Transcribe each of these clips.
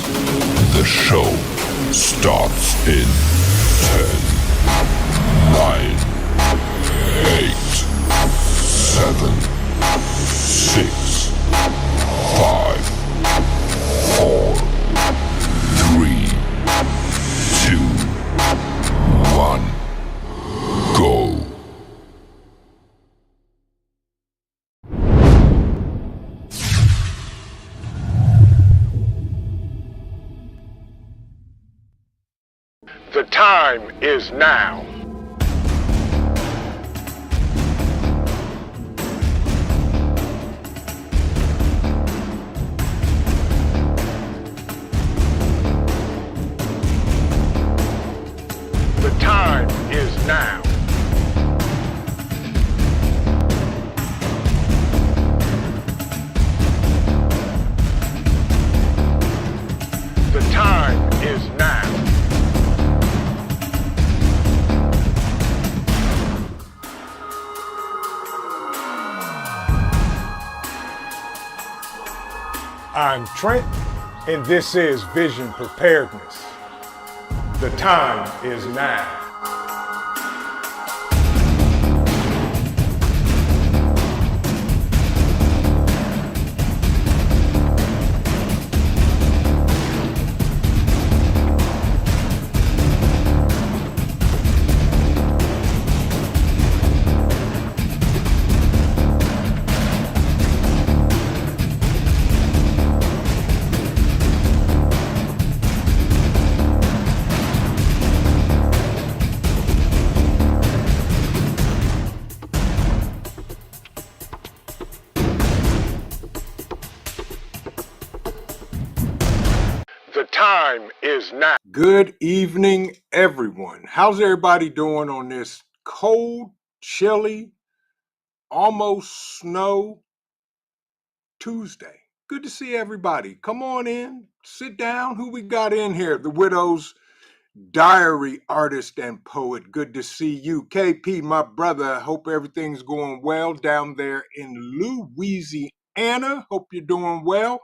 The show starts in 10, 9, 8, 7, 6, 5, 4, 3, 2, 1, go. The time is now. The time is now. The time is now. I'm Trent, and this is Vision Preparedness. The time is now. The time is now. Good evening, everyone. How's everybody doing on this cold, chilly, almost snow Tuesday? Good to see everybody. Come on in, sit down. Who we got in here? The Widow's diary artist and poet. Good to see you. KP, my brother. Hope everything's going well down there in Louisiana. Hope you're doing well.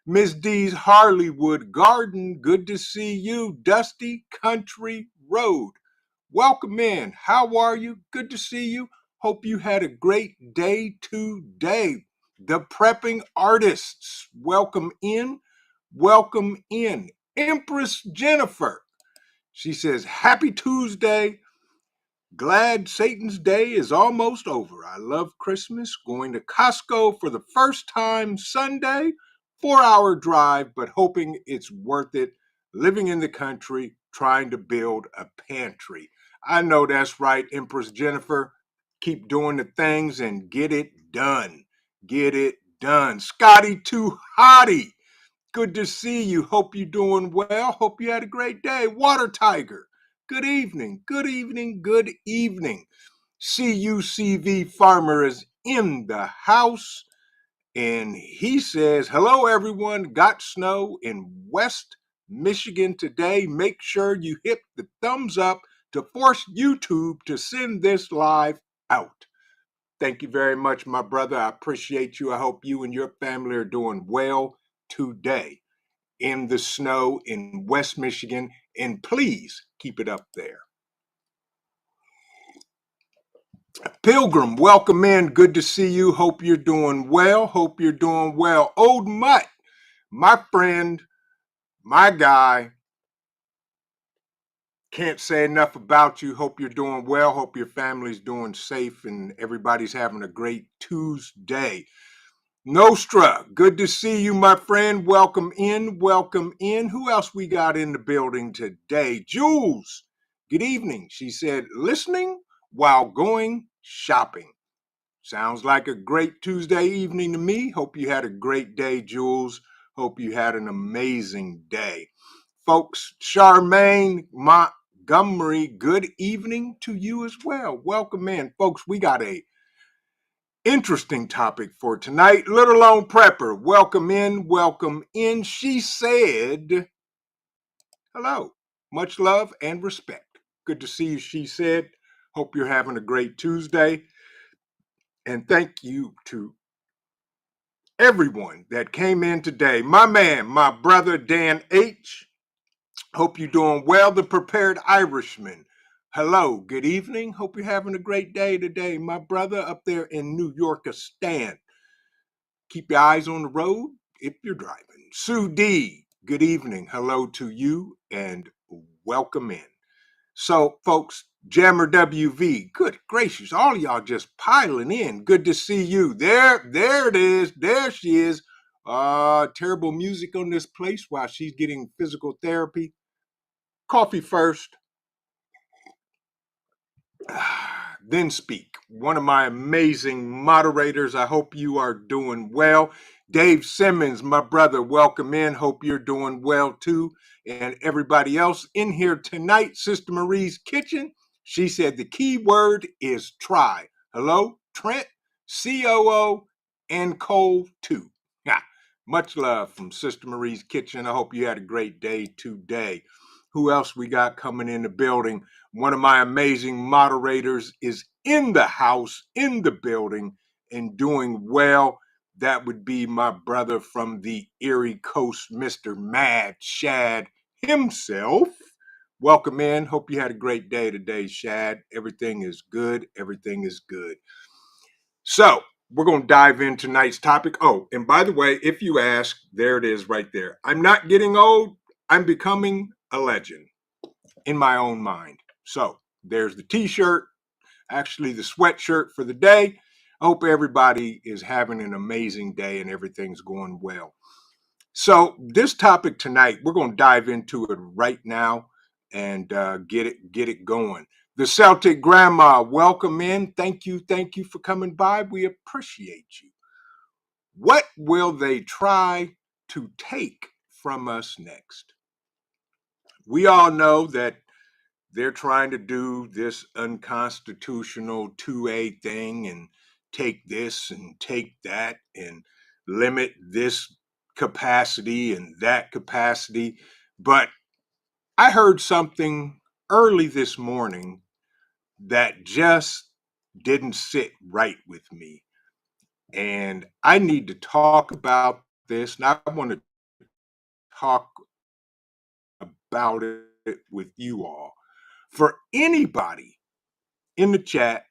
Miss D's Harleywood Garden, good to see you. Dusty Country Road, welcome in. How are you? Good to see you. Hope you had a great day today. The Prepping Artists, welcome in. Welcome in. Empress Jennifer, she says, happy Tuesday. Glad Satan's Day is almost over. I love Christmas. Going to Costco for the first time Sunday. 4-hour drive, but hoping it's worth it. Living in the country, trying to build a pantry. I know that's right, Empress Jennifer. Keep doing the things and get it done. Get it done. Scotty Too Hottie, good to see you. Hope you're doing well. Hope you had a great day. Water Tiger, good evening. Good evening. Good evening. CUCV Farmer is in the house. And he says, hello, everyone. Got snow in West Michigan today. Make sure you hit the thumbs up to force YouTube to send this live out. Thank you very much, my brother. I appreciate you. I hope you and your family are doing well today in the snow in West Michigan. And please keep it up there. Pilgrim, welcome in. Good to see you. Hope you're doing well. Hope you're doing well. Old Mutt, my friend, my guy. Can't say enough about you. Hope you're doing well. Hope your family's doing safe and everybody's having a great Tuesday. Nostra, good to see you, my friend. Welcome in. Welcome in. Who else we got in the building today? Jules, good evening. She said, listening while going shopping. Sounds like a great Tuesday evening to me. Hope you had a great day, Jules. Hope you had an amazing day. Folks, Charmaine Montgomery, good evening to you as well. Welcome in. Folks, we got a interesting topic for tonight. Little Lone Prepper, welcome in, welcome in. She said, hello, much love and respect. Good to see you, she said. Hope you're having a great Tuesday. And thank you to everyone that came in today. My man, my brother Dan H. Hope you're doing well. The Prepared Irishman. Hello, good evening. Hope you're having a great day today. My brother up there in New York, Stan. Keep your eyes on the road if you're driving. Sue D, good evening. Hello to you and welcome in. So, folks, Jammer WV, good gracious, all y'all just piling in. Good to see you. There it is. There she is. Terrible music on this place while she's getting physical therapy. Coffee first. Then speak. One of my amazing moderators. I hope you are doing well. Dave Simmons, my brother, welcome in. Hope you're doing well too. And everybody else in here tonight, Sister Marie's Kitchen. She said the key word is try. Hello, Trent, COO, and Cole too. Much love from Sister Marie's Kitchen. I hope you had a great day today. Who else we got coming in the building? One of my amazing moderators is in the house, in the building, and doing well. That would be my brother from the Erie Coast, Mr. Mad Shad himself. Welcome in. Hope you had a great day today, Shad. Everything is good. Everything is good. So, we're going to dive in tonight's topic. Oh, and by the way, if you ask, there it is right there. I'm not getting old. I'm becoming a legend in my own mind. So there's the t-shirt, actually the sweatshirt for the day. I hope everybody is having an amazing day and everything's going well. So this topic tonight, we're going to dive into it right now and get it going. The Celtic Grandma, welcome in. Thank you for coming by. We appreciate you. What will they try to take from us next? We all know that they're trying to do this unconstitutional 2A thing and take this and take that and limit this capacity and that capacity. But I heard something early this morning that just didn't sit right with me. And I need to talk about this. And I want to talk about it with you all. For anybody in the chat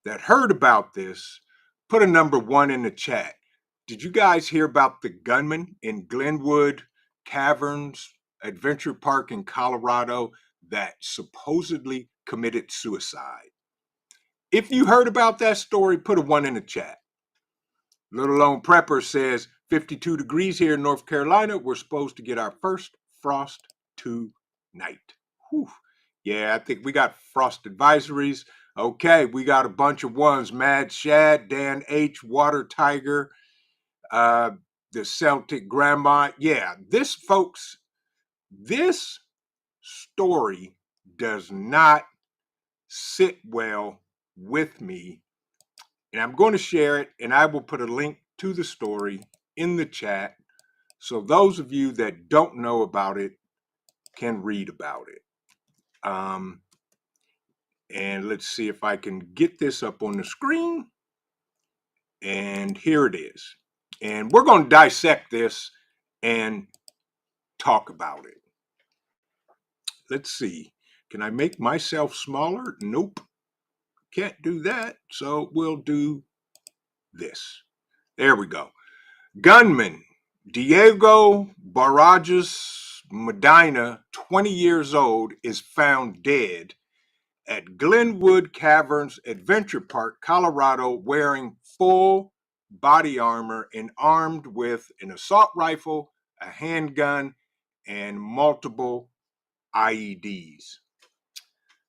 that heard about this, put a number 1 in the chat. Did you guys hear about the gunman in Glenwood Caverns Adventure Park in Colorado that supposedly committed suicide? If you heard about that story, put a 1 in the chat. Little Lone Prepper says 52 degrees here in North Carolina. We're supposed to get our first frost tonight. Whew. Yeah, I think we got frost advisories. Okay, we got a bunch of ones. Mad Shad, Dan H, Water Tiger, the Celtic Grandma. Yeah, this, folks, this story does not sit well with me. And I'm going to share it, and I will put a link to the story in the chat so those of you that don't know about it can read about it. And let's see if I can get this up on the screen. And here it is. And we're going to dissect this and talk about it. Let's see. Can I make myself smaller? Nope. Can't do that. So we'll do this. There we go. Gunman Diego Barajas Medina, 20 years old, is found dead at Glenwood Caverns Adventure Park, Colorado, wearing full body armor and armed with an assault rifle, a handgun, and multiple IEDs.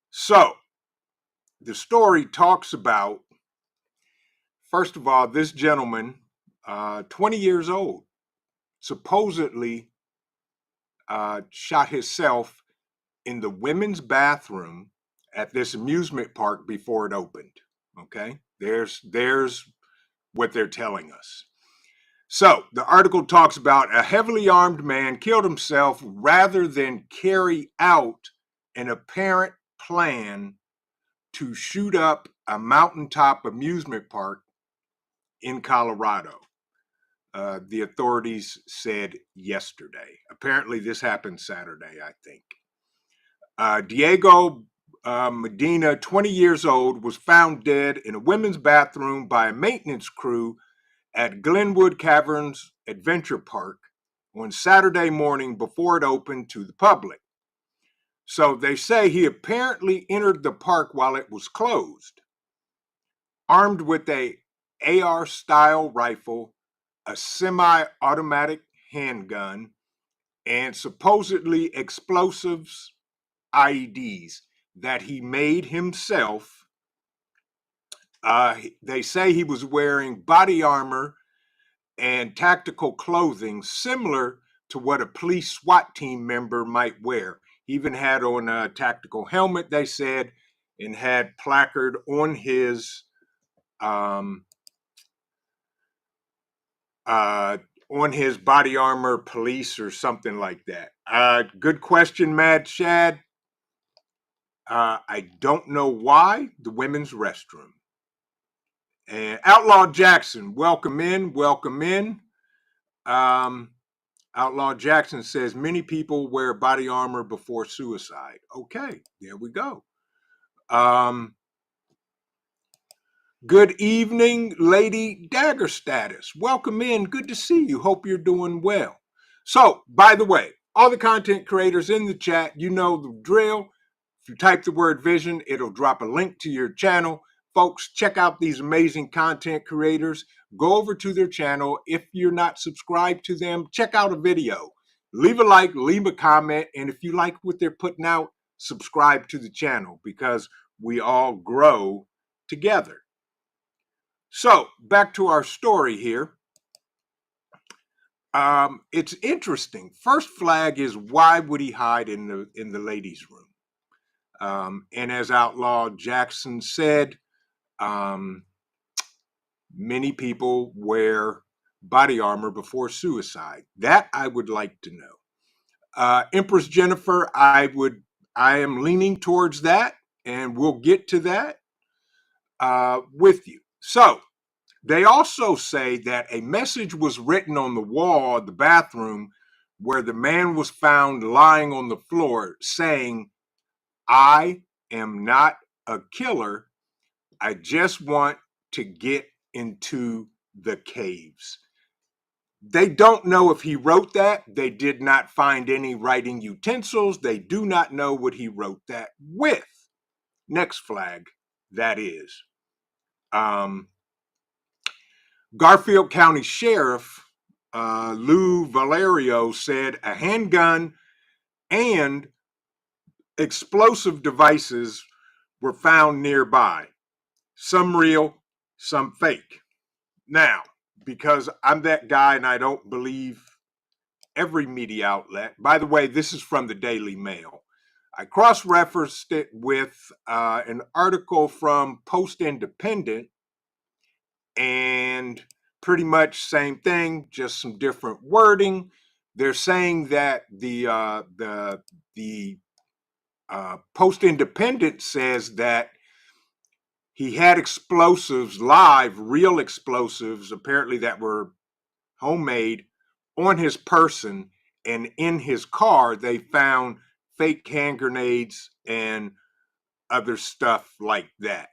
So, the story talks about, first of all, this gentleman, 20 years old, supposedly shot himself in the women's bathroom at this amusement park before it opened. Okay, there's what they're telling us. So the article talks about a heavily armed man killed himself rather than carry out an apparent plan to shoot up a mountaintop amusement park in Colorado. the authorities said yesterday. Apparently, this happened Saturday, I think. Diego Medina, 20 years old, was found dead in a women's bathroom by a maintenance crew at Glenwood Caverns Adventure Park on Saturday morning before it opened to the public. So they say he apparently entered the park while it was closed, armed with a AR-style rifle, a semi-automatic handgun, and supposedly explosives, IEDs, that he made himself. They say he was wearing body armor and tactical clothing similar to what a police SWAT team member might wear. He even had on a tactical helmet, they said, and had placard on his body armor, police or something like that. Good question, Mad Shad. I don't know why. The women's restroom. And Outlaw Jackson, welcome in, welcome in. Outlaw Jackson says many people wear body armor before suicide. Okay, there we go. Good evening, Lady Dagger Status. Welcome in. Good to see you. Hope you're doing well. So, by the way, all the content creators in the chat, you know the drill. If you type the word vision, it'll drop a link to your channel. Folks, check out these amazing content creators. Go over to their channel. If you're not subscribed to them, check out a video. Leave a like, leave a comment, and if you like what they're putting out, subscribe to the channel because we all grow together. So, back to our story here. It's interesting. First flag is why would he hide in the ladies' room? And as Outlaw Jackson said, many people wear body armor before suicide. That I would like to know. Empress Jennifer, I am leaning towards that, and we'll get to that with you. So, they also say that a message was written on the wall of the bathroom where the man was found lying on the floor saying, "I am not a killer. I just want to get into the caves." They don't know if he wrote that. They did not find any writing utensils. They do not know what he wrote that with. Next flag, that is. Garfield County Sheriff Lou Valerio said a handgun and explosive devices were found nearby. Some real, some fake. Now, because I'm that guy and I don't believe every media outlet. By the way, this is from the Daily Mail. I cross-referenced it with an article from Post Independent, and pretty much same thing, just some different wording. They're saying that the Post Independent says that he had explosives live, real explosives, apparently that were homemade, on his person, and in his car they found fake hand grenades and other stuff like that.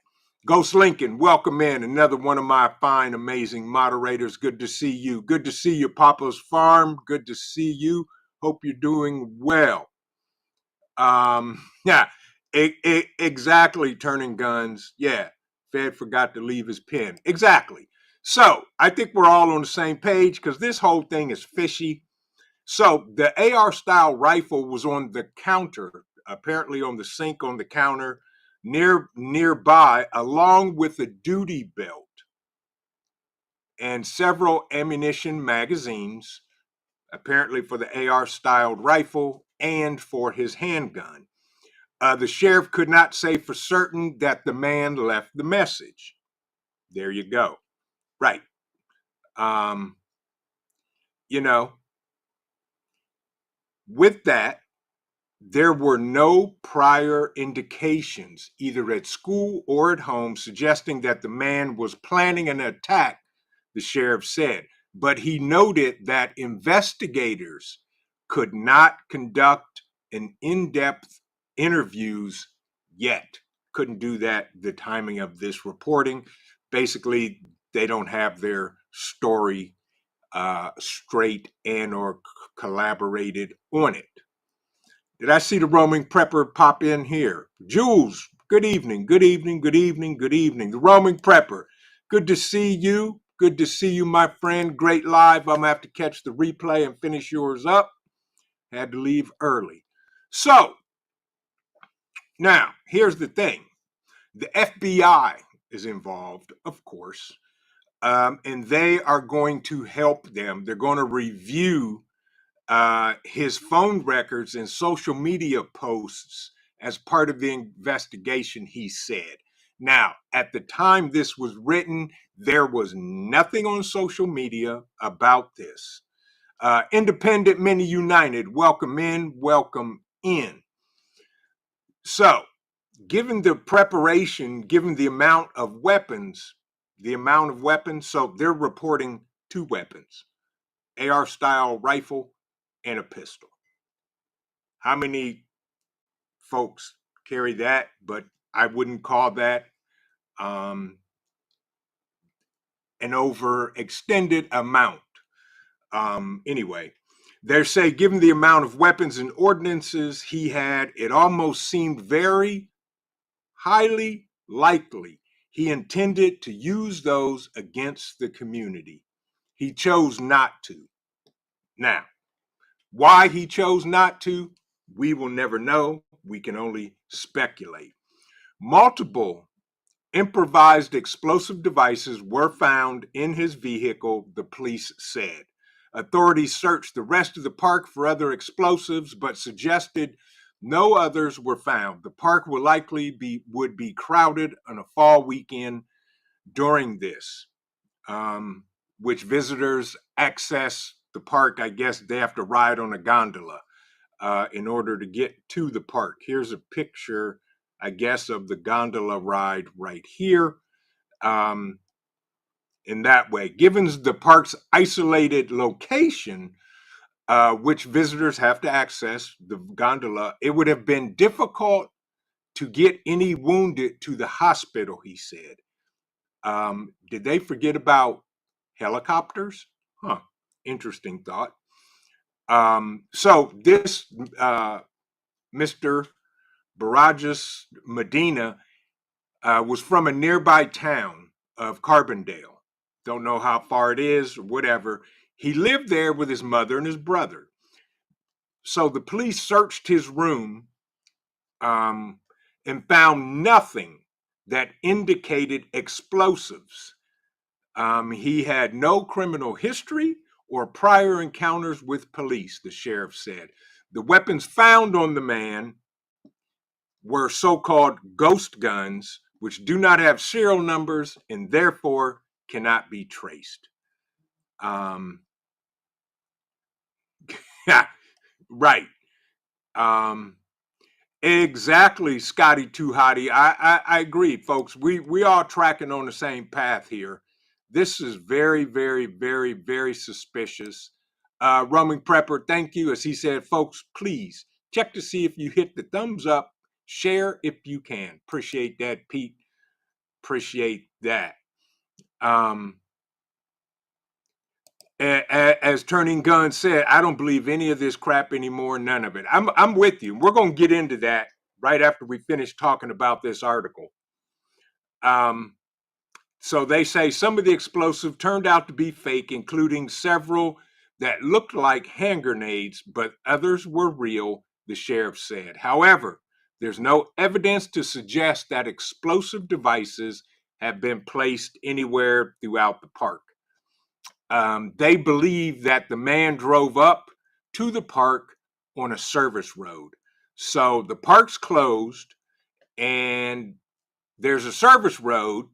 Ghost Lincoln, welcome in. Another one of my fine, amazing moderators. Good to see you. Good to see you, Papa's Farm. Good to see you. Hope you're doing well. Yeah, exactly. Turning guns. Yeah, Fed forgot to leave his pen. Exactly. So I think we're all on the same page because this whole thing is fishy. So the AR-style rifle was on the counter, apparently on the sink on the counter nearby, along with a duty belt and several ammunition magazines, apparently for the AR-styled rifle and for his handgun. The sheriff could not say for certain that the man left the message. There you go. Right. With that, there were no prior indications, either at school or at home, suggesting that the man was planning an attack, the sheriff said. but he noted that investigators could not conduct an in-depth interviews yet. Couldn't do that. The timing of this reporting, basically, they don't have their story straight and or collaborated on it. Did I see the roaming prepper pop in here? Jules, good evening, good evening, good evening, good evening. The roaming prepper, good to see you. Good to see you, my friend. Great live. I'm gonna have to catch the replay and finish yours up. Had to leave early. So, now, here's the thing. The FBI is involved, of course, and they are going to help them. They're going to review his phone records and social media posts as part of the investigation, he said. Now, at the time this was written, there was nothing on social media about this. Independent Many United, welcome in, welcome in. So, given the preparation, given the amount of weapons, so they're reporting 2 weapons, AR style rifle and a pistol. How many folks carry that? But I wouldn't call that an overextended amount. Anyway, they say given the amount of weapons and ordinances he had, it almost seemed very highly likely he intended to use those against the community. He chose not to. Now, why he chose not to, we will never know. We can only speculate. Multiple improvised explosive devices were found in his vehicle, the police said. Authorities searched the rest of the park for other explosives, but suggested no others were found. The park would likely would be crowded on a fall weekend during this, which visitors access the park. I guess they have to ride on a gondola in order to get to the park. Here's a picture, I guess, of the gondola ride right here. In that way, given the park's isolated location, which visitors have to access the gondola, it would have been difficult to get any wounded to the hospital, he said. Did they forget about helicopters? Huh, interesting thought. So this Mr. Barajas Medina was from a nearby town of Carbondale. Don't know how far it is, or whatever. He lived there with his mother and his brother. So the police searched his room and found nothing that indicated explosives. He had no criminal history or prior encounters with police, the sheriff said. The weapons found on the man were so-called ghost guns, which do not have serial numbers and therefore cannot be traced. Yeah, right. Exactly, Scotty Too Hottie. I agree, folks. We are tracking on the same path here. This is very, very, very, very suspicious. Roaming Prepper, thank you. As he said, folks, please check to see if you hit the thumbs up. Share if you can. Appreciate that, Pete. Appreciate that. As Turning Gun said, I don't believe any of this crap anymore. None of it. I'm with you. We're going to get into that right after we finish talking about this article. So they say some of the explosive turned out to be fake, including several that looked like hand grenades, but others were real, the sheriff said. However, there's no evidence to suggest that explosive devices have been placed anywhere throughout the park. They believe that the man drove up to the park on a service road. So the park's closed and there's a service road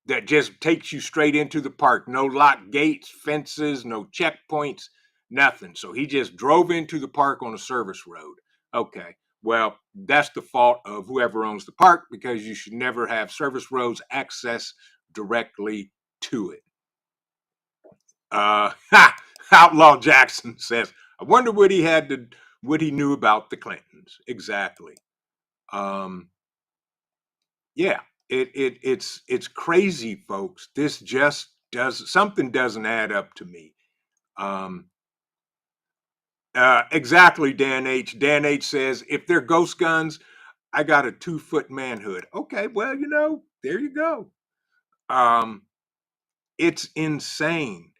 that just takes you straight into the park. No locked gates, fences, no checkpoints, nothing. So he just drove into the park on a service road. Okay, well, that's the fault of whoever owns the park, because you should never have service roads access directly to it. Outlaw Jackson says, I wonder what he knew about the Clintons. Exactly. Yeah, it's crazy, folks. This just doesn't add up to me. Um, exactly, Dan H. Dan H says, if they're ghost guns, I got a 2-foot manhood. Okay, well, there you go. It's insane.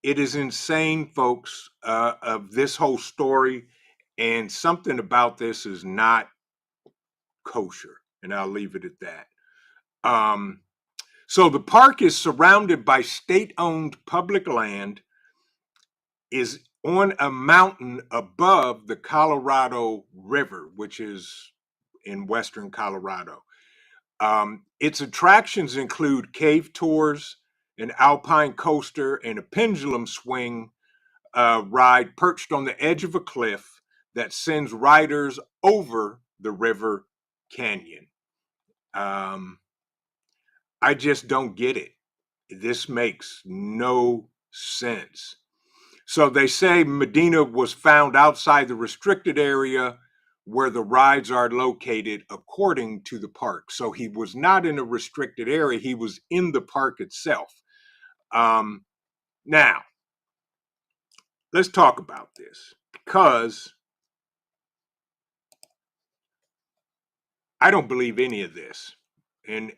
It is insane, folks, of this whole story, and something about this is not kosher, and I'll leave it at that. So the park is surrounded by state-owned public land, is on a mountain above the Colorado River, which is in western Colorado. Its attractions include cave tours, an alpine coaster, and a pendulum swing ride perched on the edge of a cliff that sends riders over the river canyon. I just don't get it. This makes no sense. So they say Medina was found outside the restricted area where the rides are located, according to the park. So he was not in a restricted area, he was in the park itself. Now, let's talk about this, because I don't believe any of this. And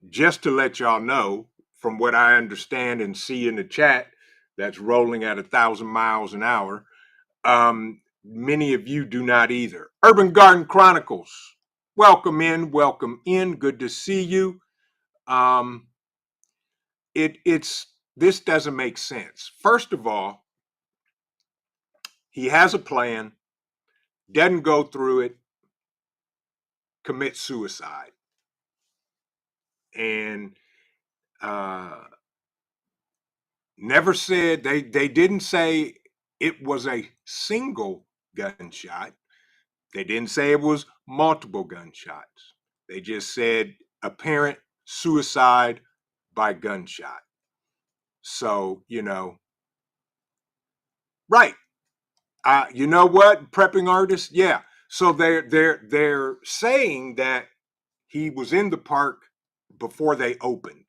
just to let y'all know, from what I understand and see in the chat that's rolling at 1,000 miles an hour, many of you do not either. Urban Garden Chronicles, welcome in, welcome in. Good to see you. This doesn't make sense. First of all, he has a plan, doesn't go through it, commits suicide, and never said, they didn't say it was a single gunshot. They didn't say it was multiple gunshots. They just said apparent suicide by gunshot. So, right. You know what? Prepping artists, yeah. So they're saying that he was in the park before they opened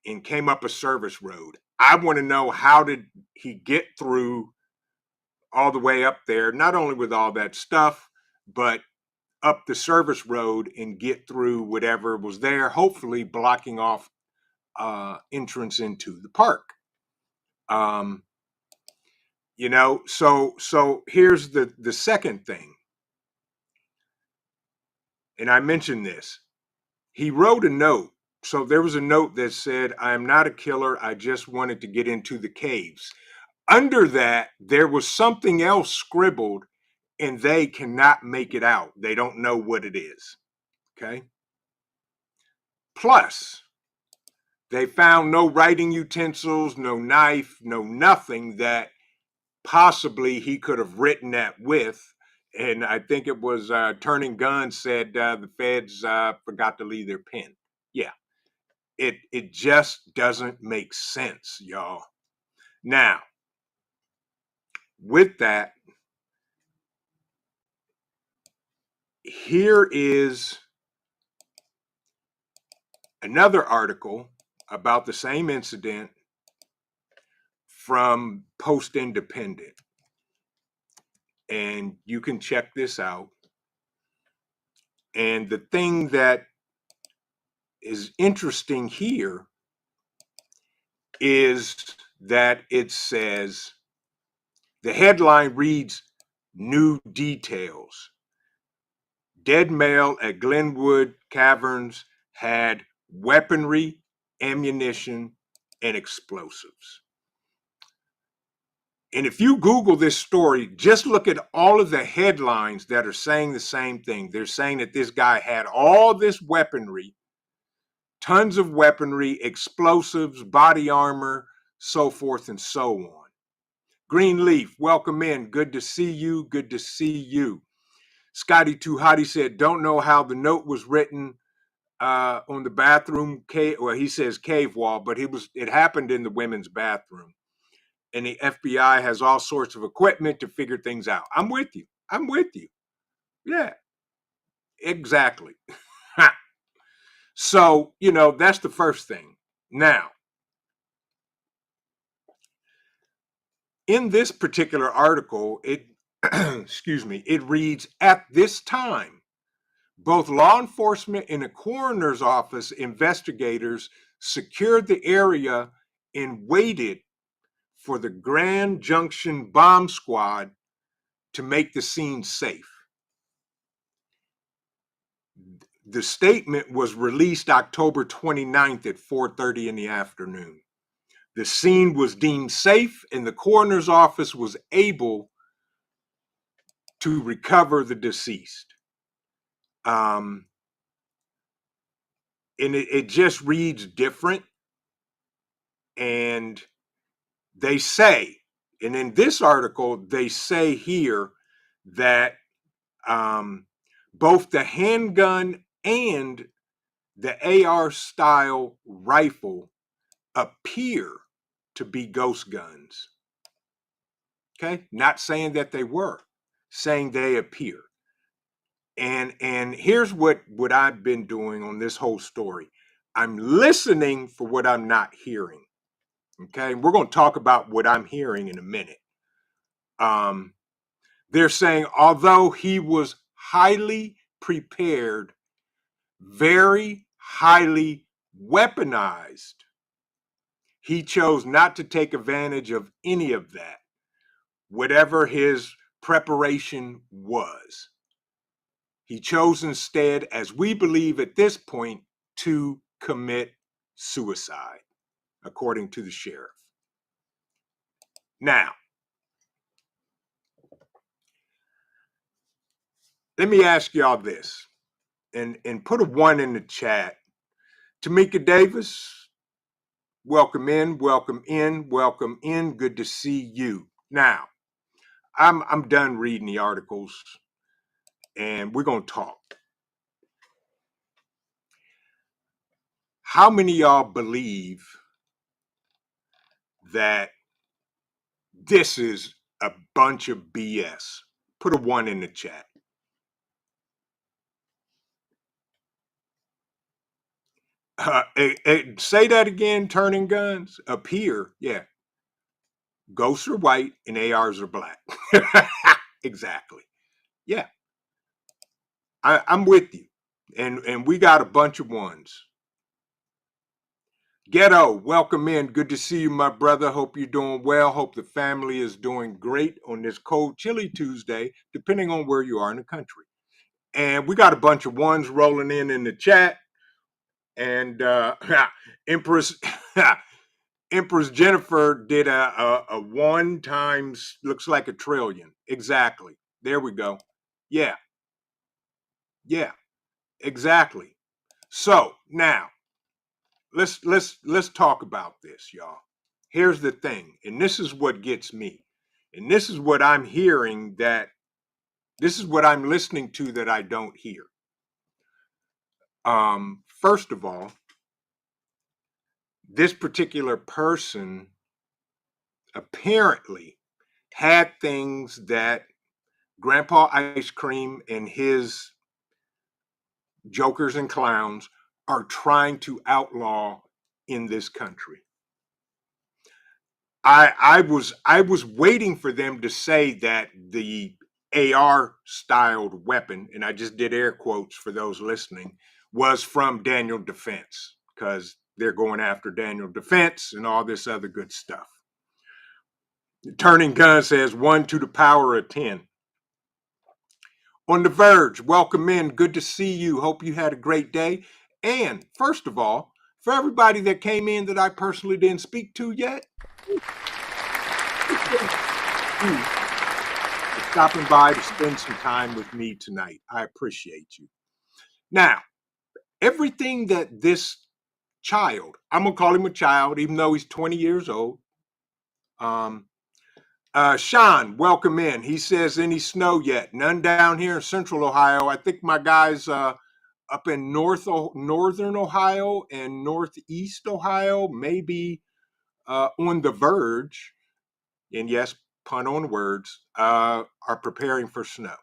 and came up a service road. I want to know, how did he get through all the way up there, not only with all that stuff, but up the service road and get through whatever was there, hopefully blocking off entrance into the park. So here's the second thing, and I mentioned this. He wrote a note. So there was a note that said, I am not a killer, I just wanted to get into the caves. Under that, there was something else scribbled, and they cannot make it out. They don't know what it is. Okay. Plus, they found no writing utensils, no knife, no nothing that possibly he could have written that with. And I think it was Turning Guns said the feds forgot to leave their pen. Yeah, it just doesn't make sense, y'all. Now, with that, here is another article about the same incident from Post Independent. And you can check this out. And the thing that is interesting here is that it says, the headline reads, New Details. Dead male at Glenwood Caverns had weaponry, ammunition, and explosives. And if you Google this story, just look at all of the headlines that are saying the same thing. They're saying that this guy had all this weaponry, tons of weaponry, explosives, body armor, so forth and so on. Greenleaf, welcome in. Good to see you. Good to see you. Scotty Too Hottie said, don't know how the note was written. on the bathroom cave. Well, he says cave wall, but it happened in the women's bathroom. And the FBI has all sorts of equipment to figure things out. I'm with you. I'm with you. Yeah, exactly. So, that's the first thing. Now, in this particular article, it excuse me, it reads, at this time, both law enforcement and a coroner's office investigators secured the area and waited for the Grand Junction bomb squad to make the scene safe. The statement was released October 29th at 4:30 in the afternoon. The scene was deemed safe and the coroner's office was able to recover the deceased. And it just reads different. And they say, and in this article, they say here that both the handgun and the AR style rifle appear to be ghost guns. Okay, not saying that they were, saying they appear. And here's what I've been doing on this whole story. I'm listening for what I'm not hearing. Okay, we're going to talk about what I'm hearing in a minute. They're saying although he was highly prepared, very highly weaponized, he chose not to take advantage of any of that, whatever his preparation was. He chose instead, as we believe at this point, to commit suicide, according to the sheriff. Now, let me ask y'all this, and put a 1 in the chat. Tamika Davis, welcome in, welcome in, welcome in. Good to see you. Now, I'm done reading the articles, and we're gonna talk. How many of y'all believe that this is a bunch of BS? Put a 1 in the chat. Say that again. Turning guns appear. Yeah, ghosts are white and ARs are black. Exactly. Yeah, I'm with you, and we got a bunch of ones. Ghetto, welcome in. Good to see you, my brother. Hope you're doing well. Hope the family is doing great on this cold, chilly Tuesday, depending on where you are in the country. And we got a bunch of ones rolling in the chat. And Empress Empress Jennifer did a 1 times looks like a trillion. Exactly. There we go. Yeah. Yeah. Exactly. So now let's talk about this, y'all. Here's the thing, and this is what gets me, and this is what I'm hearing this is what I'm listening to that I don't hear. First of all, this particular person apparently had things that Grandpa Ice Cream and his jokers and clowns are trying to outlaw in this country. I was waiting for them to say that the AR styled weapon, and I just did air quotes for those listening, was from Daniel Defense, because they're going after Daniel Defense and all this other good stuff. Turning Gun says 1 to the power of 10. On the Verge, welcome in. Good to see you. Hope you had a great day. And first of all, for everybody that came in that I personally didn't speak to yet, stopping by to spend some time with me tonight. I appreciate you. Now, everything that this child, I'm going to call him a child, even though he's 20 years old. Sean, welcome in. He says, any snow yet? None down here in central Ohio. I think my guys up in northern Ohio and northeast Ohio, maybe on the verge, and yes, pun on words, are preparing for snow.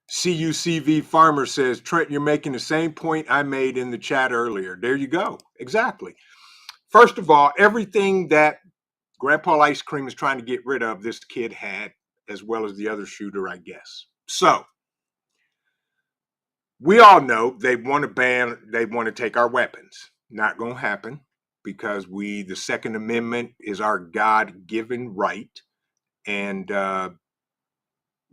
CUCV Farmer says, Trent, you're making the same point I made in the chat earlier. There you go. Exactly. First of all, everything that Grandpa Ice Cream is trying to get rid of, this kid had, as well as the other shooter, I guess. So we all know they want to ban, they want to take our weapons. Not going to happen, because the Second Amendment is our God-given right, and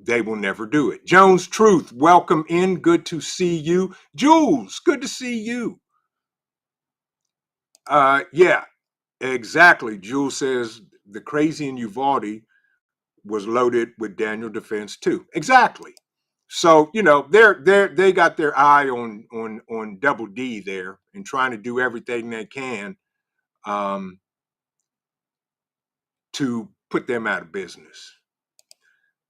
they will never do it. Jones Truth, welcome in. Good to see you. Jules, good to see you. Yeah, exactly. Jules says the crazy in Uvalde was loaded with Daniel Defense too. Exactly. So they got their eye on Double D there and trying to do everything they can to put them out of business.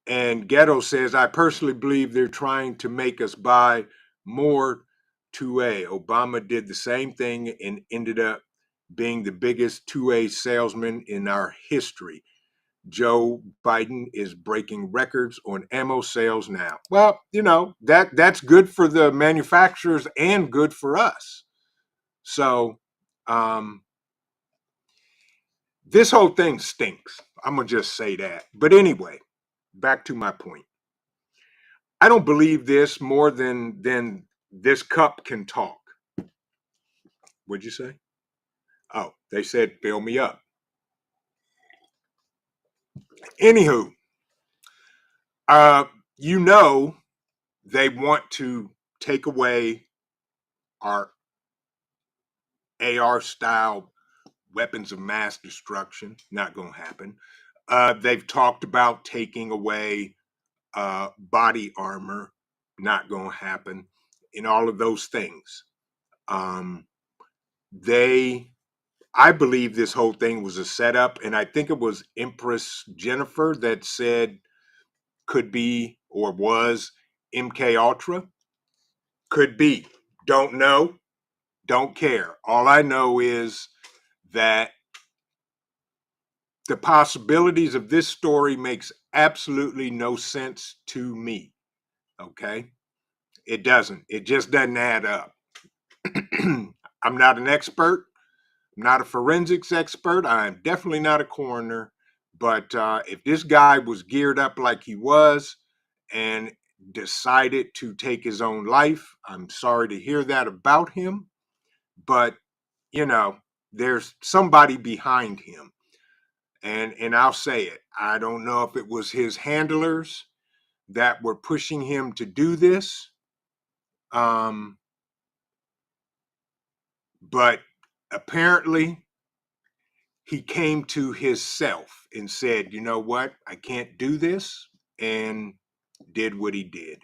And Ghetto says, I personally believe they're trying to make us buy more 2A. Obama did the same thing and ended up being the biggest 2A salesman in our history. Joe Biden is breaking records on ammo sales now. Well, that's good for the manufacturers and good for us. So this whole thing stinks. I'm going to just say that. But anyway, back to my point. I don't believe this more than this cup can talk. What'd you say? Oh, they said fill me up. Anywho, they want to take away our AR style weapons of mass destruction. Not going to happen. They've talked about taking away body armor. Not going to happen. And all of those things. I believe this whole thing was a setup, and I think it was Empress Jennifer that said could be or was MK Ultra. Could be. Don't know. Don't care. All I know is that the possibilities of this story makes absolutely no sense to me. Okay? It doesn't. It just doesn't add up. I'm not an expert. I'm not a forensics expert. I'm definitely not a coroner. But if this guy was geared up like he was and decided to take his own life, I'm sorry to hear that about him. But, there's somebody behind him. And I'll say it. I don't know if it was his handlers that were pushing him to do this. But apparently he came to himself and said, you know what? I can't do this, and did what he did.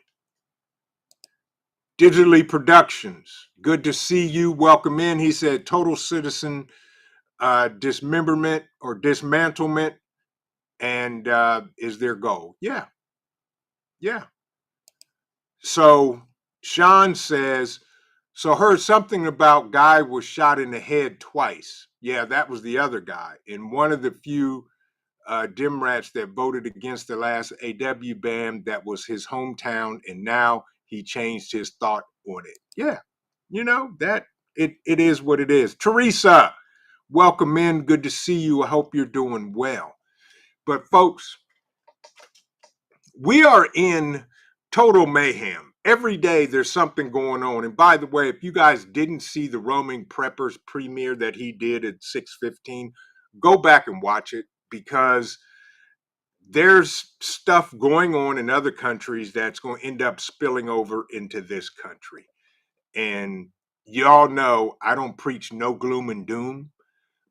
Digitally Productions, good to see you. Welcome in. He said total citizen dismemberment or dismantlement and is their goal. Yeah. So Sean says, so heard something about guy was shot in the head twice. Yeah, that was the other guy. And one of the few Democrats that voted against the last AW ban, that was his hometown, and now he changed his thought on it. Yeah, that it is what it is. Teresa, welcome in. Good to see you. I hope you're doing well. But folks, we are in total mayhem. Every day there's something going on. And by the way, if you guys didn't see the Roaming Preppers premiere that he did at 6:15, go back and watch it, because there's stuff going on in other countries that's going to end up spilling over into this country. And y'all know I don't preach no gloom and doom,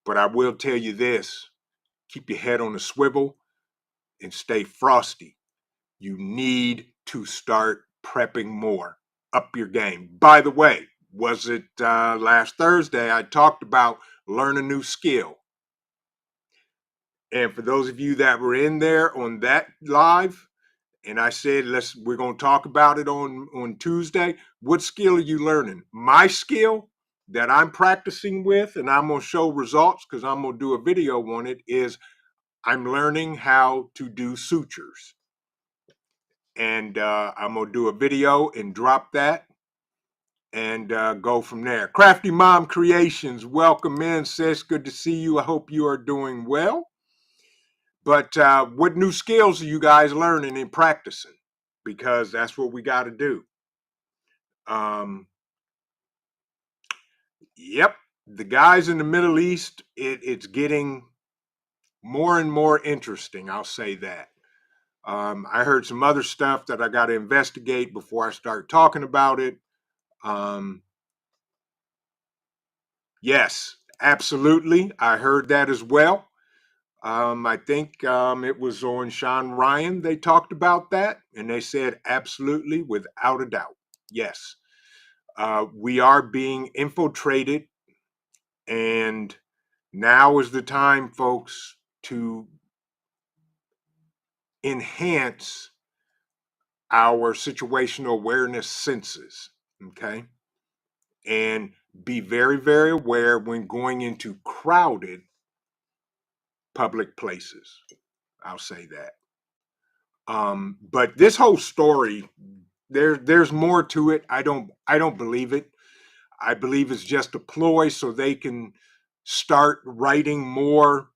but I will tell you this: keep your head on a swivel and stay frosty. You need to start prepping more. Up your game. By the way, was it last Thursday I talked about learn a new skill? And for those of you that were in there on that live, And I said, we're going to talk about it on Tuesday. What skill are you learning? My skill that I'm practicing with, and I'm going to show results because I'm going to do a video on it, is I'm learning how to do sutures. And I'm going to do a video and drop that and go from there. Crafty Mom Creations, welcome in, sis. Good to see you. I hope you are doing well. But what new skills are you guys learning and practicing? Because that's what we got to do. Yep, the guys in the Middle East, it's getting more and more interesting. I'll say that. I heard some other stuff that I got to investigate before I start talking about it. Yes, absolutely. I heard that as well. I think it was on Sean Ryan. They talked about that, and they said absolutely, without a doubt. Yes, we are being infiltrated, and now is the time, folks, to enhance our situational awareness senses. Okay, and be very, very aware when going into crowded public places. I'll say that. But this whole story, there's more to it. I don't believe it. I believe it's just a ploy so they can start writing more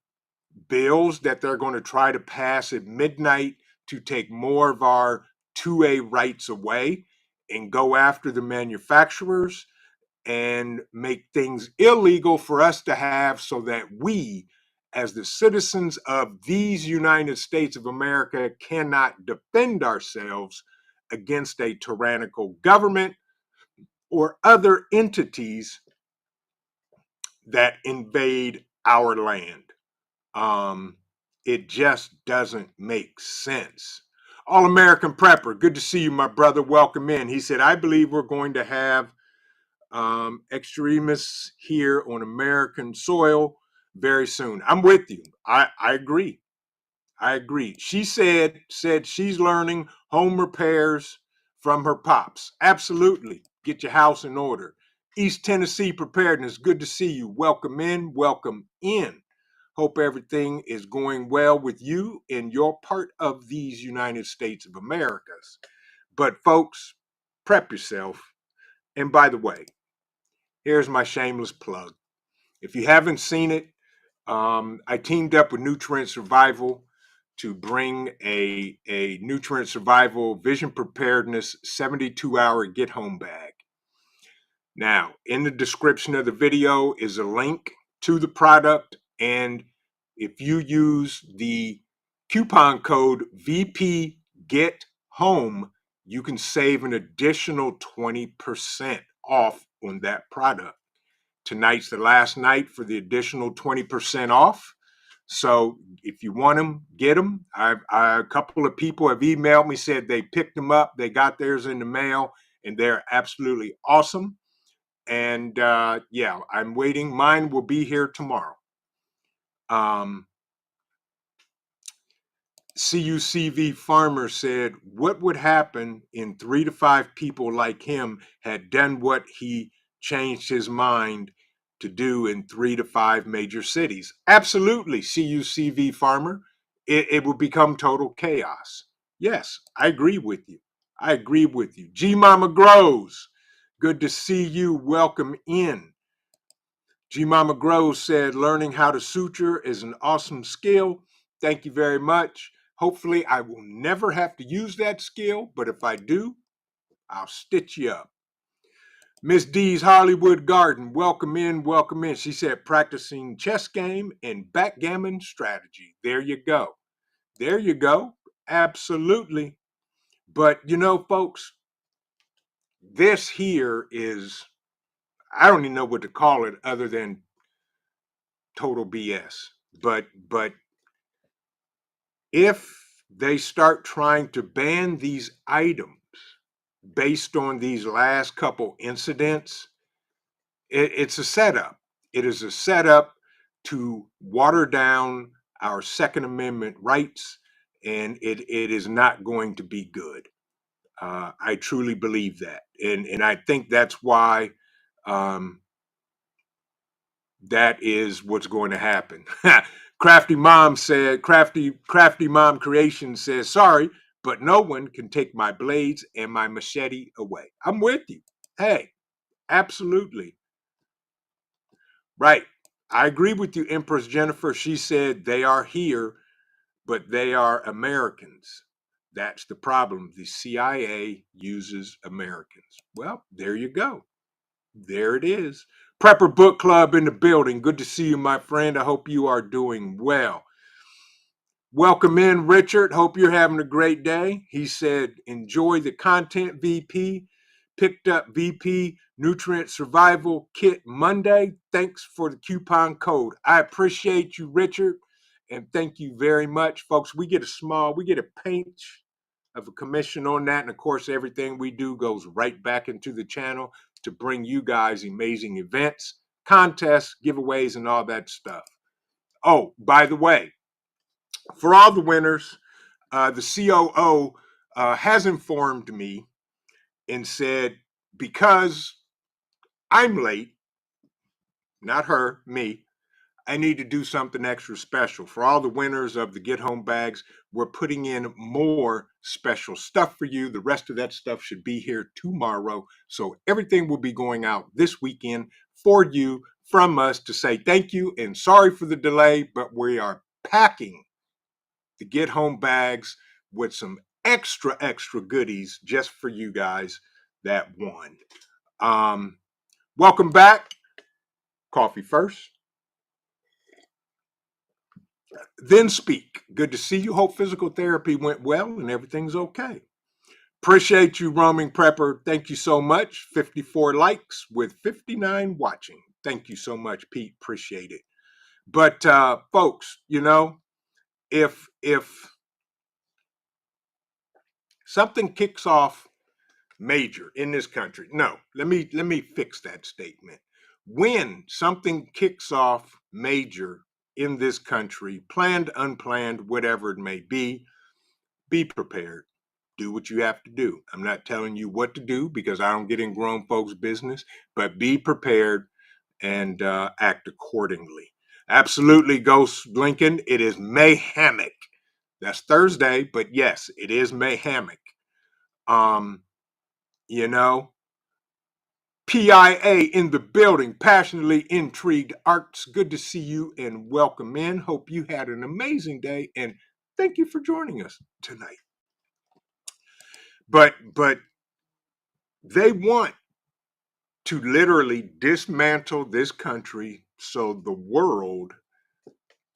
bills that they're going to try to pass at midnight to take more of our 2A rights away and go after the manufacturers and make things illegal for us to have so that we, as the citizens of these United States of America, cannot defend ourselves against a tyrannical government or other entities that invade our land. Um, it just doesn't make sense. All American Prepper, good to see you, my brother. Welcome in. He said, I believe we're going to have extremists here on American soil very soon. I'm with you. I agree. I agree. She said she's learning home repairs from her pops. Absolutely. Get your house in order. East Tennessee Preparedness, good to see you. Welcome in. Welcome in. Hope everything is going well with you in your part of these United States of Americas. But folks, prep yourself. And by the way, here's my shameless plug. If you haven't seen it, I teamed up with Nutrient Survival to bring a Nutrient Survival Vision Preparedness 72-hour get home bag. Now, in the description of the video is a link to the product, and if you use the coupon code VP Get Home, you can save an additional 20% off on that product. Tonight's the last night for the additional 20% off. So if you want them, get them. A couple of people have emailed me, said they picked them up, they got theirs in the mail, and they're absolutely awesome. And yeah, I'm waiting. Mine will be here tomorrow. CUCV Farmer said, what would happen in 3 to 5 people like him had done what he changed his mind to do in 3 to 5 major cities? Absolutely, CUCV Farmer. It will become total chaos. Yes, I agree with you. I agree with you. G Mama Grows, good to see you. Welcome in. G Mama Grows said, learning how to suture is an awesome skill. Thank you very much. Hopefully, I will never have to use that skill, but if I do, I'll stitch you up. Miss D's Hollywood Garden, welcome in, welcome in. She said, practicing chess game and backgammon strategy. There you go. There you go. Absolutely. But you know, folks, this here is, I don't even know what to call it other than total BS. But if they start trying to ban these items based on these last couple incidents, it's a setup. It is a setup to water down our Second Amendment rights and it is not going to be good. I truly believe that, and I think that's why um, that is what's going to happen. Crafty Mom said, Crafty Mom Creation says, sorry, but no one can take my blades and my machete away. I'm with you. Hey, absolutely. Right. I agree with you, Empress Jennifer. She said they are here, but they are Americans. That's the problem. The CIA uses Americans. Well, there you go. There it is. Prepper Book Club in the building. Good to see you, my friend. I hope you are doing well. Welcome in, Richard. Hope you're having a great day. He said, enjoy the content, VP. Picked up VP Nutrient Survival Kit Monday. Thanks for the coupon code. I appreciate you, Richard, and thank you very much. Folks, we get a pinch of a commission on that. And of course, everything we do goes right back into the channel to bring you guys amazing events, contests, giveaways, and all that stuff. Oh, by the way, for all the winners, the COO has informed me and said, because I'm late, not her, me, I need to do something extra special. For all the winners of the Get Home bags, we're putting in more special stuff for you. The rest of that stuff should be here tomorrow. So everything will be going out this weekend for you from us to say thank you and sorry for the delay, but we are packing the Get Home bags with some extra goodies just for you guys that won. Welcome back. Coffee first, then speak. Good to see you. Hope physical therapy went well and everything's okay. Appreciate you, Roaming Prepper. Thank you so much. 54 likes with 59 watching. Thank you so much, Pete. Appreciate it. But folks, if something kicks off major in this country, no, let me fix that statement. When something kicks off major in this country, planned, unplanned, whatever it may be prepared. Do what you have to do. I'm not telling you what to do because I don't get in grown folks' business, but be prepared and act accordingly. Absolutely, Ghost Lincoln. It is mayhamic. That's Thursday, but yes, it is mayhamic. Um, you know, PIA in the building, passionately intrigued arts. Good to see you and welcome in. Hope you had an amazing day and thank you for joining us tonight. But they want to literally dismantle this country so the world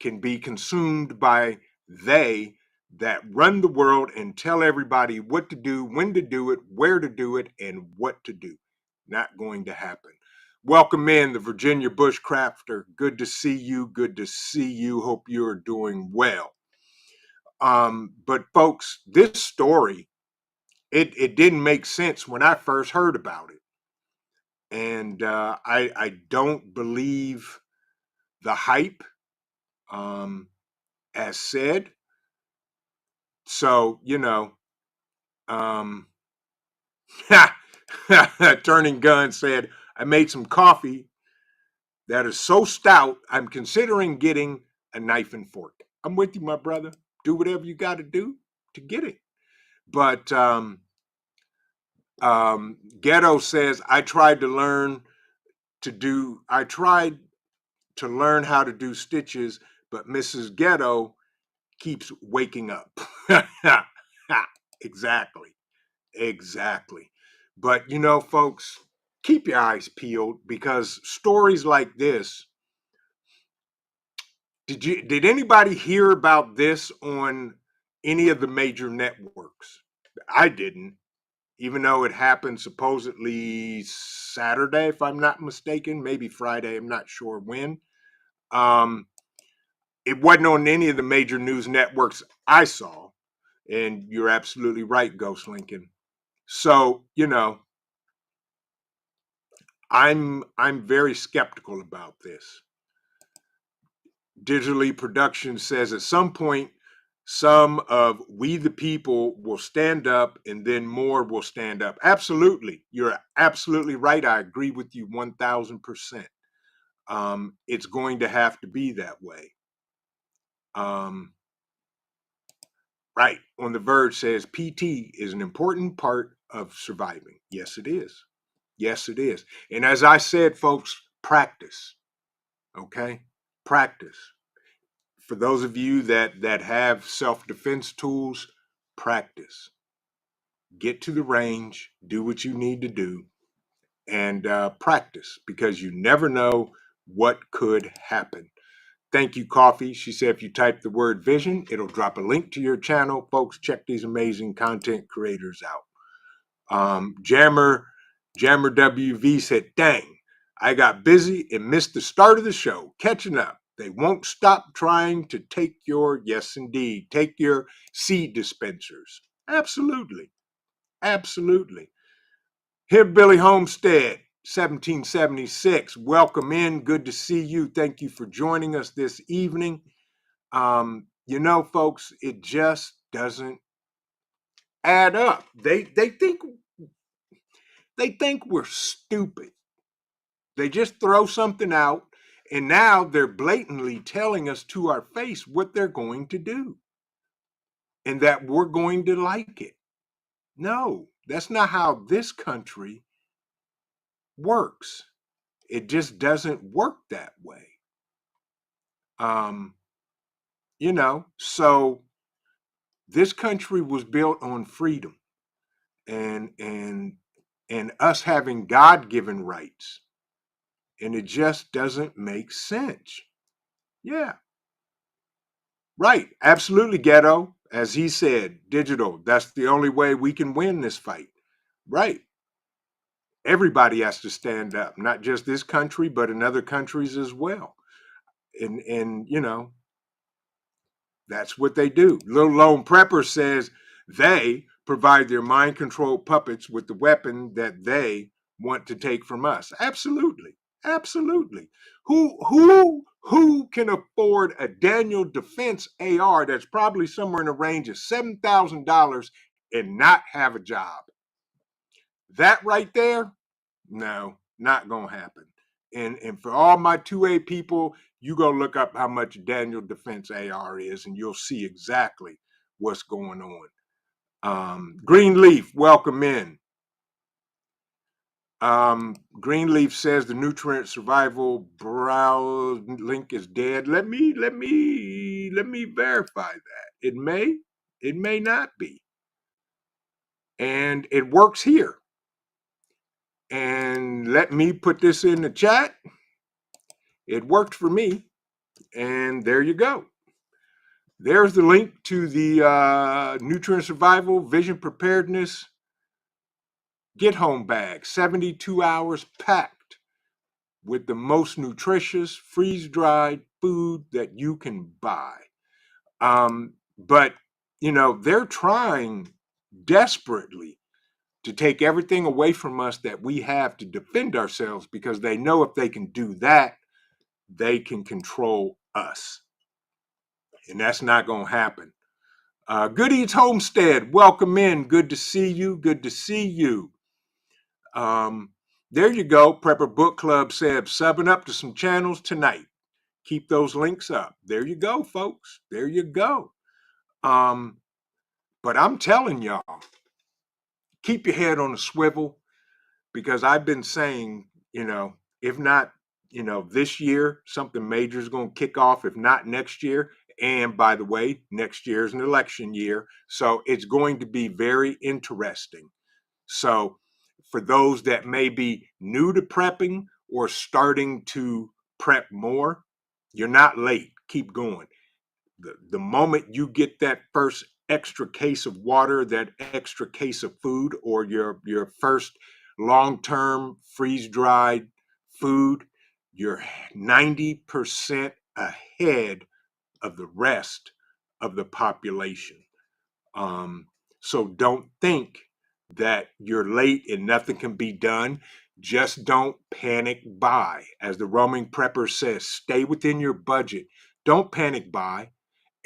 can be consumed by they that run the world and tell everybody what to do, when to do it, where to do it, and what to do. Not going to happen. Welcome in the Virginia Bushcrafter. Good to see you. Good to see you. Hope you're doing well. But folks, this story, it didn't make sense when I first heard about it. And I don't believe the hype, as said. So um, Turning Gun said, I made some coffee that is so stout, I'm considering getting a knife and fork. I'm with you, my brother. Do whatever you got to do to get it. But Ghetto says, I tried to learn how to do stitches, but Mrs. Ghetto keeps waking up. Exactly. Exactly. But folks, keep your eyes peeled because stories like this. Did anybody hear about this on any of the major networks? I didn't, even though it happened supposedly Saturday, if I'm not mistaken, maybe Friday, I'm not sure when. Um, it wasn't on any of the major news networks I saw. And you're absolutely right, Ghost Lincoln. So, I'm very skeptical about this. Digitally Production says at some point some of we the people will stand up and then more will stand up. Absolutely. You're absolutely right. I agree with you 1000%. It's going to have to be that way. Right. On the Verge says PT is an important part of surviving. Yes, it is. Yes, it is. And as I said, folks, practice. Okay? Practice. For those of you that have self-defense tools, practice. Get to the range, do what you need to do, and practice, because you never know what could happen. Thank you, Coffee. She said if you type the word vision, it'll drop a link to your channel. Folks, check these amazing content creators out. Jammer WV said, dang, I got busy and missed the start of the show. Catching up. They won't stop trying to take your, yes, indeed, take your seed dispensers. Absolutely. Absolutely. Hillbilly Homestead, 1776. Welcome in. Good to see you. Thank you for joining us this evening. You know, folks, it just doesn't add up. They think we're stupid. They just throw something out, and now they're blatantly telling us to our face what they're going to do and that we're going to like it. No, that's not how this country works. It just doesn't work that way. You know, so this country was built on freedom and us having God-given rights. And it just doesn't make sense. Yeah. Right. Absolutely, Ghetto. As he said, digital, that's the only way we can win this fight. Right. Everybody has to stand up, not just this country, but in other countries as well. And you know, that's what they do. Little Lone Prepper says they provide their mind-controlled puppets with the weapon that they want to take from us. Absolutely. Absolutely. Who can afford a Daniel Defense AR that's probably somewhere in the range of $7,000 and not have a job? That right there, no, not gonna happen. And for all my 2A people, you go look up how much Daniel Defense AR is, and you'll see exactly what's going on. Greenleaf, welcome in. Greenleaf says the nutrient survival browse link is dead. Let me verify that. It may not be. And it works here. And let me put this in the chat. It worked for me. And there you go. There's the link to the nutrient survival vision preparedness get home bag, 72 hours packed with the most nutritious freeze-dried food that you can buy. But, you know, they're trying desperately to take everything away from us that we have to defend ourselves, because they know if they can do that, they can control us. And that's not going to happen. Good Eats Homestead, welcome in. Good to see you. Good to see you. There you go. Prepper Book Club said, subbing up to some channels tonight. Keep those links up. There you go, folks. There you go. But I'm telling y'all, keep your head on a swivel, because I've been saying, you know, if not, you know, this year, something major is going to kick off, if not next year. And by the way, next year is an election year. So it's going to be very interesting. So for those that may be new to prepping or starting to prep more, you're not late. Keep going. The moment you get that first extra case of water, that extra case of food, or your first long-term freeze-dried food, you're 90% ahead of the rest of the population. So don't think that you're late and nothing can be done. Just don't panic buy. As the roaming prepper says, stay within your budget. Don't panic buy.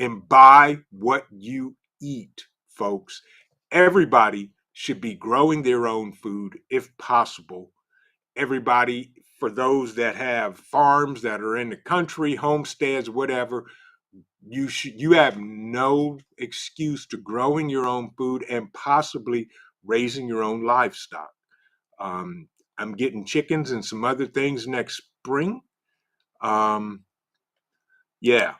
and buy what you eat, folks. Everybody should be growing their own food if possible. Everybody, for those that have farms that are in the country, homesteads, whatever, you have no excuse to growing your own food and possibly raising your own livestock. Um, I'm getting chickens and some other things next spring. Um, yeah.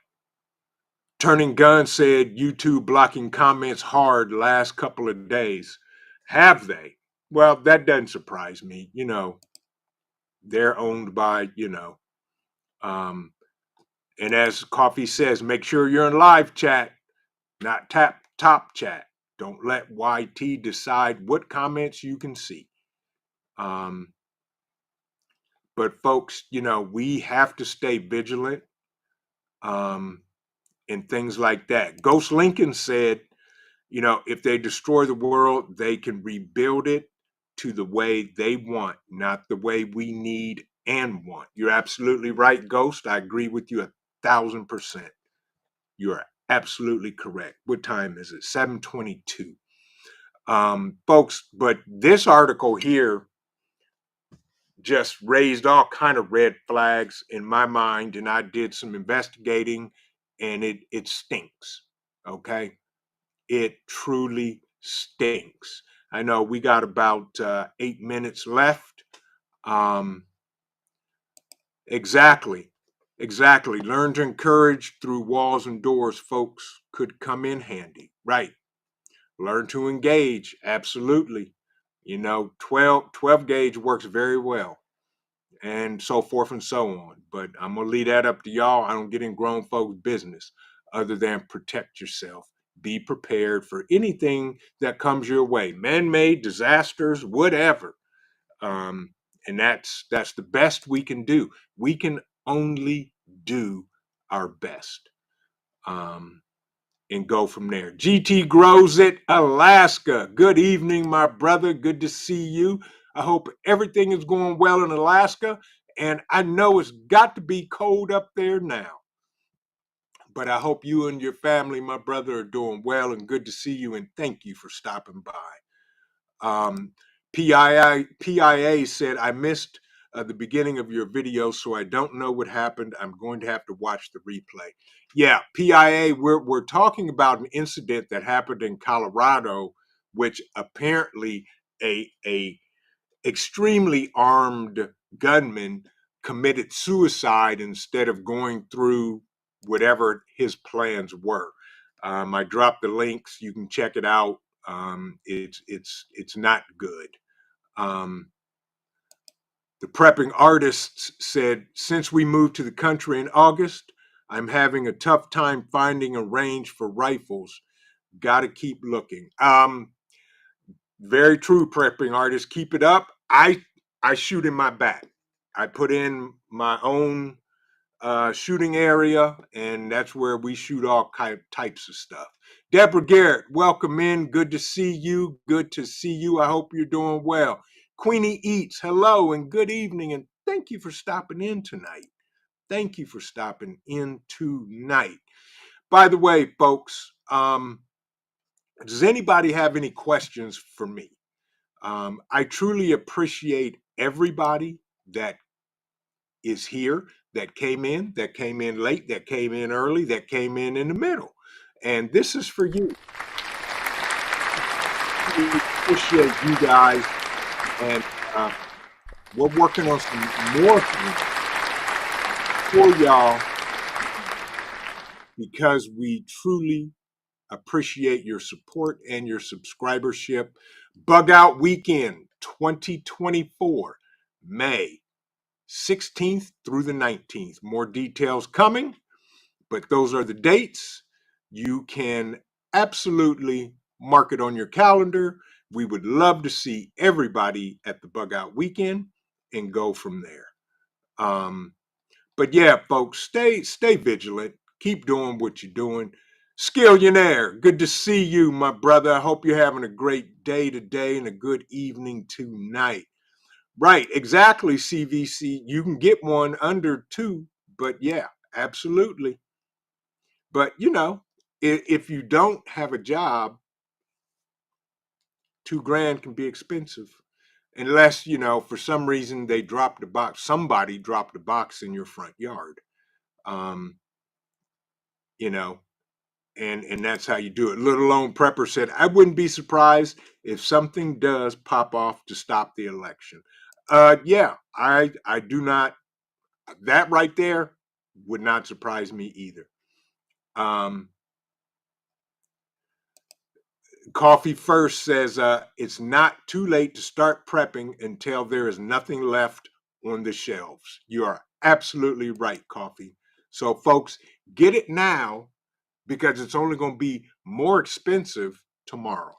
Turning Gun said YouTube blocking comments hard last couple of days. Have they? Well, that doesn't surprise me. They're owned by, um, and as Coffee says, make sure you're in live chat, not tap top chat. Don't let YT decide what comments you can see. Um, but folks, we have to stay vigilant, and things like that. Ghost Lincoln said, if they destroy the world, they can rebuild it to the way they want, not the way we need and want. You're absolutely right, Ghost. I agree with you 1,000%. You are absolutely correct. What time is it? 7:22. Folks, but this article here just raised all kind of red flags in my mind, and I did some investigating, and it stinks. Okay, it truly stinks. I know we got about 8 minutes left. Um, exactly, exactly. Learn to encourage through walls and doors, folks, could come in handy. Right. Learn to engage. Absolutely. 12 gauge works very well, and so forth and so on. But I'm going to leave that up to y'all. I don't get in grown folks' business other than protect yourself. Be prepared for anything that comes your way, man-made disasters, whatever. And that's the best we can do. We can only do our best. And go from there. GT Grows It, Alaska. Good evening, my brother. Good to see you. I hope everything is going well in Alaska. And I know it's got to be cold up there now. But I hope you and your family, my brother, are doing well, and good to see you. And thank you for stopping by. Um, PIA said, I missed the beginning of your video, so I don't know what happened. I'm going to have to watch the replay. Yeah, PIA, we're talking about an incident that happened in Colorado, which apparently a extremely armed gunman committed suicide instead of going through whatever his plans were. I dropped the links. You can check it out. It's not good. Um, the prepping artists said, since we moved to the country in August, I'm having a tough time finding a range for rifles. Got to keep looking. Very true, prepping artists. Keep it up. I shoot in my back. I put in my own shooting area, and that's where we shoot all types of stuff. Deborah Garrett, welcome in. Good to see you. Good to see you. I hope you're doing well. Queenie Eats, hello and good evening, and thank you for stopping in tonight. Thank you for stopping in tonight. By the way, folks, does anybody have any questions for me? I truly appreciate everybody that is here, that came in late, that came in early, that came in the middle. And this is for you. We appreciate you guys. And we're working on some more things for y'all because we truly appreciate your support and your subscribership. Bug Out Weekend 2024, May 16th through the 19th. More details coming, but those are the dates. You can absolutely mark it on your calendar. We would love to see everybody at the Bug Out Weekend and go from there. But yeah, folks, stay vigilant. Keep doing what you're doing. Skillionaire, good to see you, my brother. I hope you're having a great day today and a good evening tonight. Right, exactly, CVC. You can get one under 2, but yeah, absolutely. But if you don't have a job, $2,000 can be expensive. Unless, for some reason they dropped the box, somebody dropped the box in your front yard. Um, you know, and that's how you do it. Little Lone Prepper said, I wouldn't be surprised if something does pop off to stop the election. Yeah, I do not, that right there would not surprise me either. Um, Coffee First says, it's not too late to start prepping until there is nothing left on the shelves. You are absolutely right, Coffee. So, folks, get it now because it's only going to be more expensive tomorrow.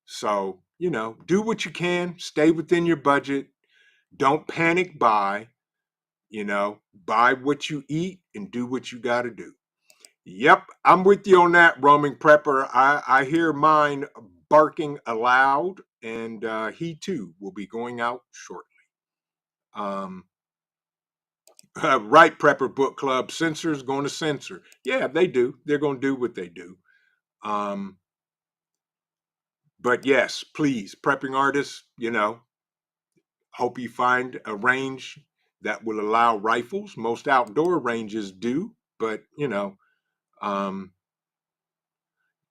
So, do what you can, stay within your budget, don't panic buy, buy what you eat and do what you got to do. Yep, I'm with you on that, roaming prepper. I hear mine barking aloud, and he too will be going out shortly. Um, right, Prepper Book Club. Censors going to censor. Yeah, they do. They're going to do what they do. But yes, please, prepping artists, hope you find a range that will allow rifles. Most outdoor ranges do, but um,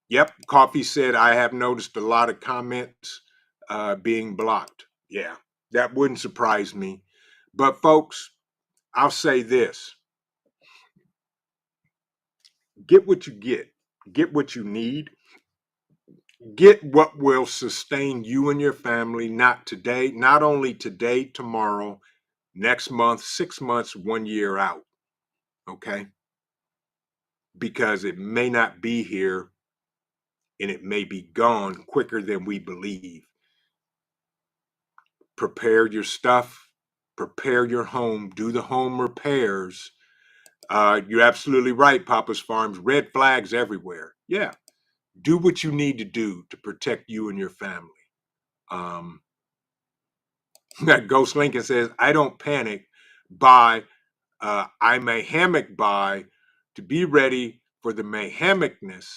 yep. Coffee said I have noticed a lot of comments being blocked. Yeah, that wouldn't surprise me. But folks, I'll say this: get what you get what you need, get what will sustain you and your family. Not today, not only today, tomorrow, next month, 6 months, 1 year out. Okay, because it may not be here and it may be gone quicker than we believe. Prepare your stuff, prepare your home, do the home repairs. You're absolutely right, Papa's Farms. Red flags everywhere. Yeah, do what you need to do to protect you and your family. Um, Ghost Lincoln says, I don't panic. Buy, I may hammock buy to be ready for the mayhemicness.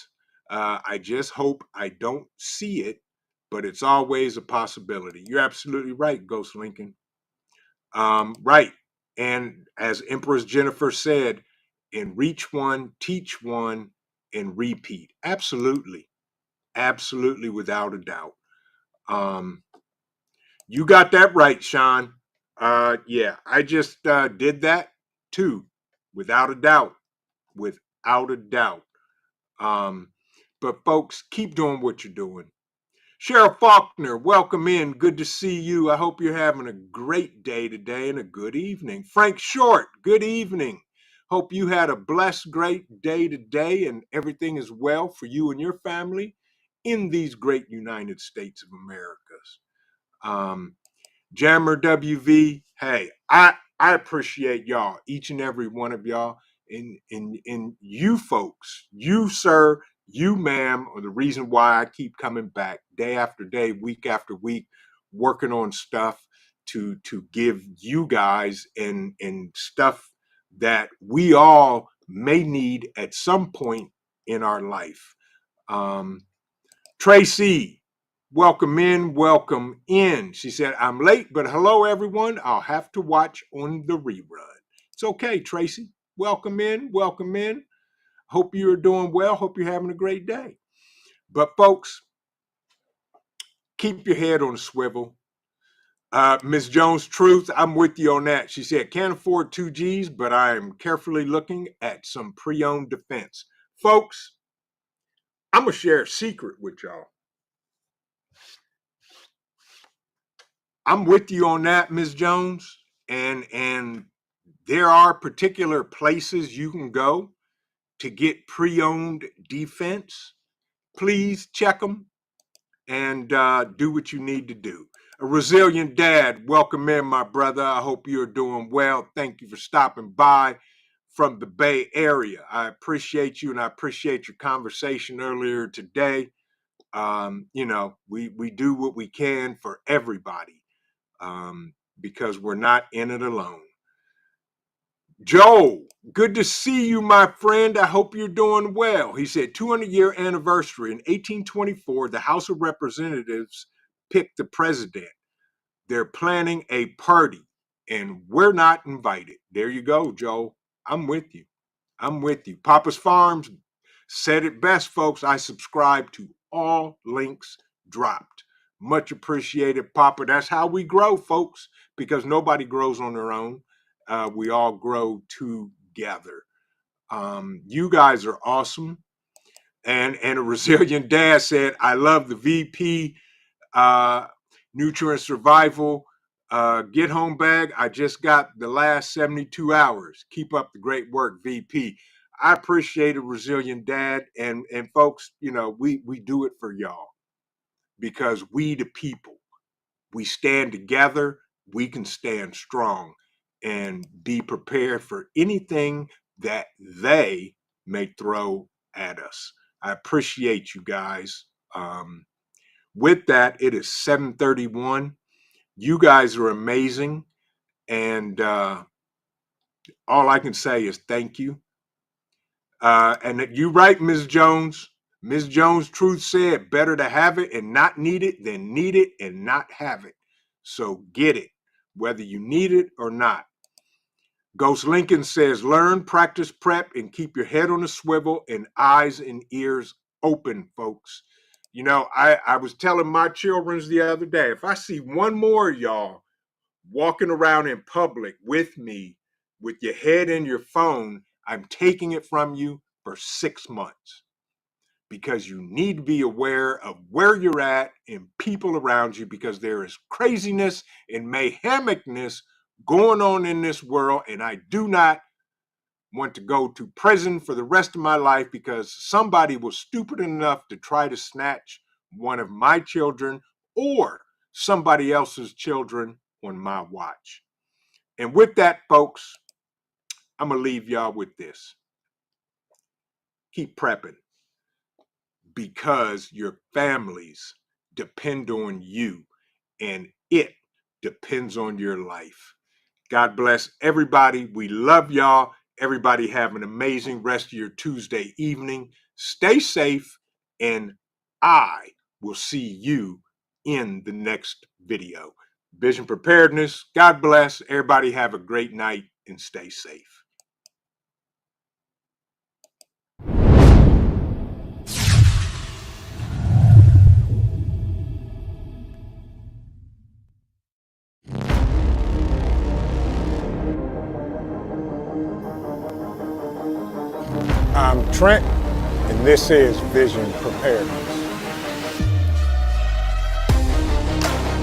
I just hope I don't see it, but it's always a possibility. You're absolutely right, Ghost Lincoln. Right. And as Empress Jennifer said, and reach one, teach one, and repeat. Absolutely. Absolutely, without a doubt. Um, you got that right, Sean. Yeah, I just did that too, without a doubt. Without a doubt. Um, but folks, keep doing what you're doing. Sheriff Faulkner, welcome in. Good to see you. I hope you're having a great day today and a good evening. Frank Short, good evening. Hope you had a blessed, great day today and everything is well for you and your family in these great United States of Americas. Um, Jammer WV, hey, I appreciate y'all, each and every one of y'all, and you folks, you sir, you ma'am, are the reason why I keep coming back day after day, week after week, working on stuff to give you guys and stuff that we all may need at some point in our life. Um, Tracy, welcome in, welcome in. She said, I'm late, but hello, everyone. I'll have to watch on the rerun. It's okay, Tracy. Welcome in, welcome in. Hope you're doing well. Hope you're having a great day. But, folks, keep your head on a swivel. Ms. Jones Truth, I'm with you on that. She said, can't afford 2Gs, but I am carefully looking at some pre-owned defense. Folks, I'm going to share a secret with y'all. I'm with you on that, Ms. Jones. And there are particular places you can go to get pre-owned defense. Please check them and do what you need to do. A resilient dad, welcome in, my brother. I hope you're doing well. Thank you for stopping by from the Bay Area. I appreciate you and I appreciate your conversation earlier today. We do what we can for everybody. Because we're not in it alone. Joe, good to see you, my friend. I hope you're doing well. He said 200-year anniversary in 1824, the House of Representatives picked the president. They're planning a party and we're not invited. There you go, Joe. I'm with you. I'm with you. Papa's Farms said it best, folks. I subscribe to all links dropped. Much appreciated, Papa. That's how we grow, folks, because nobody grows on their own. We all grow together. You guys are awesome. And a resilient dad said, I love the VP nutrient survival get home bag. I just got the last 72 hours. Keep up the great work, VP. I appreciate a resilient dad, and folks, you know, we do it for y'all because we the people, we stand together, we can stand strong and be prepared for anything that they may throw at us. I appreciate you guys. With that, it is 7:31. You guys are amazing. And all I can say is thank you. And you're right, Ms. Jones. Ms. Jones Truth said, better to have it and not need it than need it and not have it. So get it, whether you need it or not. Ghost Lincoln says, learn, practice, prep, and keep your head on a swivel and eyes and ears open, folks. You know, I was telling my children the other day, if I see one more of y'all walking around in public with me with your head in your phone, I'm taking it from you for 6 months because you need to be aware of where you're at and people around you because there is craziness and mayhemicness going on in this world, and I do not want to go to prison for the rest of my life because somebody was stupid enough to try to snatch one of my children or somebody else's children on my watch. And with that, folks, I'm going to leave y'all with this. Keep prepping because your families depend on you and it depends on your life. God bless everybody. We love y'all. Everybody have an amazing rest of your Tuesday evening. Stay safe, and I will see you in the next video. Vision Preparedness. God bless. Everybody have a great night and stay safe. I'm Trent, and this is Vision Preparedness.